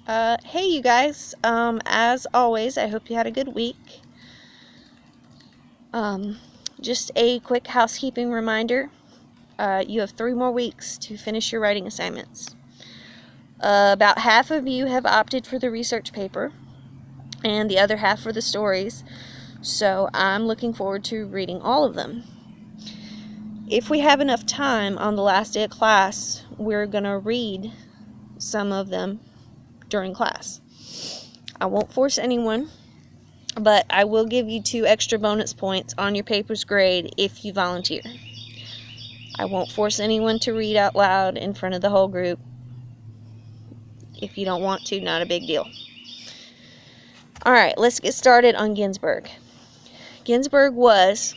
Hey you guys. As always, I hope you had a good week. Um, just a quick housekeeping reminder. You have 3 more weeks to finish your writing assignments. About half of you have opted for the research paper, and the other half for the stories, so I'm looking forward to reading all of them. If we have enough time on the last day of class, we're going to read some of them during class. I won't force anyone, but I will give you 2 extra bonus points on your paper's grade if you volunteer. I won't force anyone to read out loud in front of the whole group. If you don't want to, not a big deal. Alright, let's get started on Ginsberg. Ginsberg was,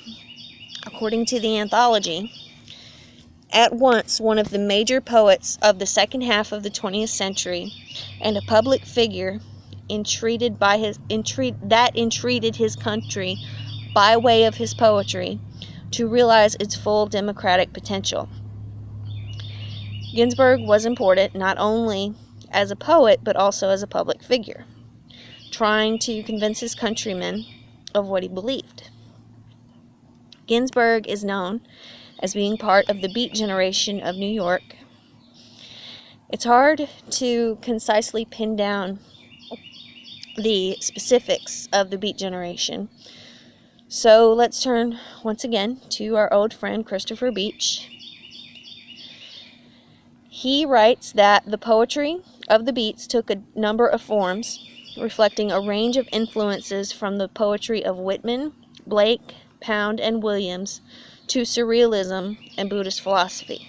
according to the anthology, at once one of the major poets of the second half of the 20th century and a public figure entreated his country by way of his poetry to realize its full democratic potential. Ginsberg was important not only as a poet but also as a public figure, trying to convince his countrymen of what he believed. Ginsberg is known as being part of the Beat generation of New York. It's hard to concisely pin down the specifics of the Beat generation, so let's turn once again to our old friend Christopher Beach. He writes that the poetry of the Beats took a number of forms, reflecting a range of influences from the poetry of Whitman, Blake, Pound, and Williams to surrealism and Buddhist philosophy.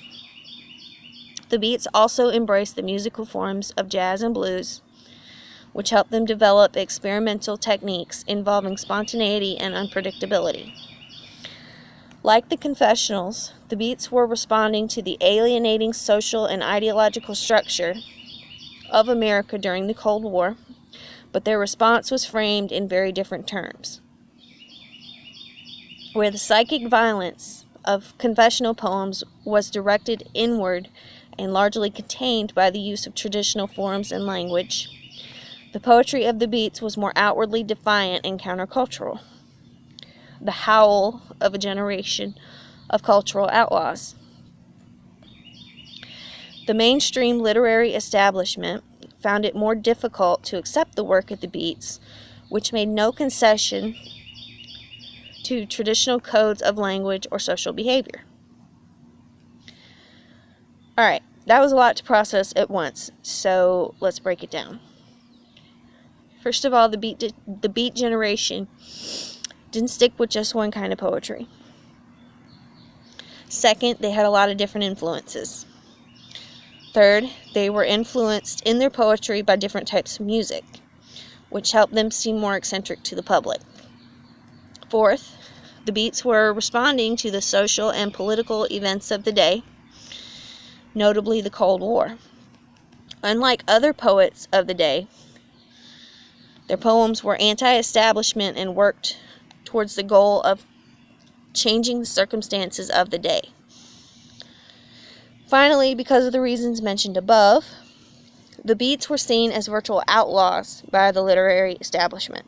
The Beats also embraced the musical forms of jazz and blues, which helped them develop experimental techniques involving spontaneity and unpredictability. Like the confessionals, the Beats were responding to the alienating social and ideological structure of America during the Cold War, but their response was framed in very different terms. Where the psychic violence of confessional poems was directed inward and largely contained by the use of traditional forms and language, the poetry of the Beats was more outwardly defiant and countercultural, the howl of a generation of cultural outlaws. The mainstream literary establishment found it more difficult to accept the work of the Beats, which made no concession to traditional codes of language or social behavior. Alright, that was a lot to process at once, so let's break it down. First of all, the Beat generation didn't stick with just one kind of poetry. Second, they had a lot of different influences. Third, they were influenced in their poetry by different types of music, which helped them seem more eccentric to the public. Fourth, the Beats were responding to the social and political events of the day, notably the Cold War. Unlike other poets of the day, their poems were anti-establishment and worked towards the goal of changing the circumstances of the day. Finally, because of the reasons mentioned above, the Beats were seen as virtual outlaws by the literary establishment.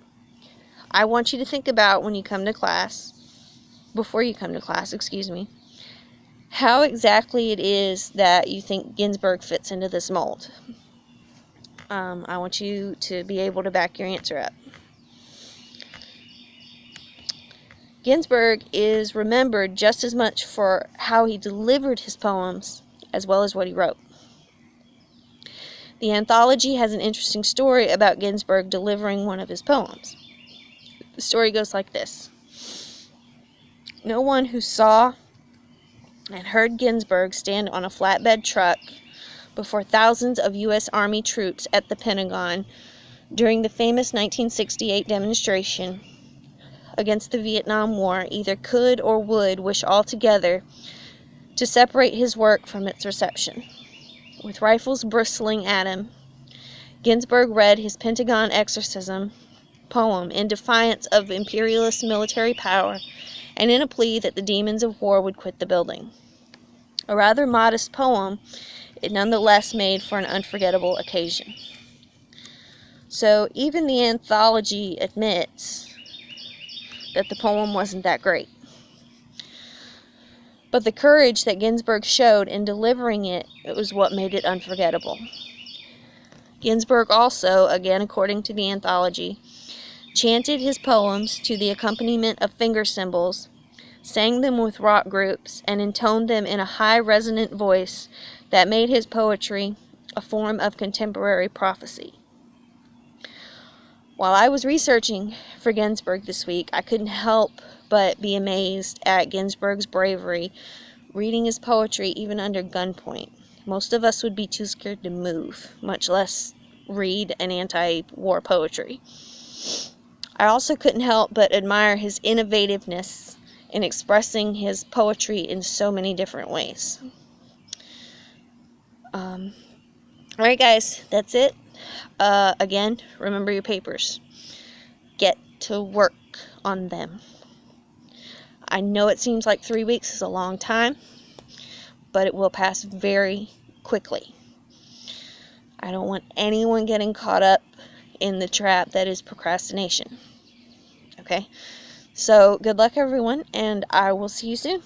I want you to think about before you come to class, how exactly it is that you think Ginsberg fits into this mold. I want you to be able to back your answer up. Ginsberg is remembered just as much for how he delivered his poems as well as what he wrote. The anthology has an interesting story about Ginsberg delivering one of his poems. The story goes like this. No one who saw and heard Ginsberg stand on a flatbed truck before thousands of U.S. Army troops at the Pentagon during the famous 1968 demonstration against the Vietnam War either could or would wish altogether to separate his work from its reception. With rifles bristling at him, Ginsberg read his Pentagon Exorcism poem in defiance of imperialist military power and in a plea that the demons of war would quit the building. A rather modest poem, it nonetheless made for an unforgettable occasion. So even the anthology admits that the poem wasn't that great. But the courage that Ginsberg showed in delivering it was what made it unforgettable. Ginsberg also, again according to the anthology, chanted his poems to the accompaniment of finger cymbals, sang them with rock groups, and intoned them in a high resonant voice that made his poetry a form of contemporary prophecy. While I was researching for Ginsberg this week, I couldn't help but be amazed at Ginsberg's bravery reading his poetry even under gunpoint. Most of us would be too scared to move, much less read an anti-war poetry. I also couldn't help but admire his innovativeness in expressing his poetry in so many different ways. Alright guys, that's it. Again, remember your papers. Get to work on them. I know it seems like 3 weeks is a long time, but it will pass very quickly. I don't want anyone getting caught up in the trap that is procrastination. Okay? So, good luck everyone, and I will see you soon.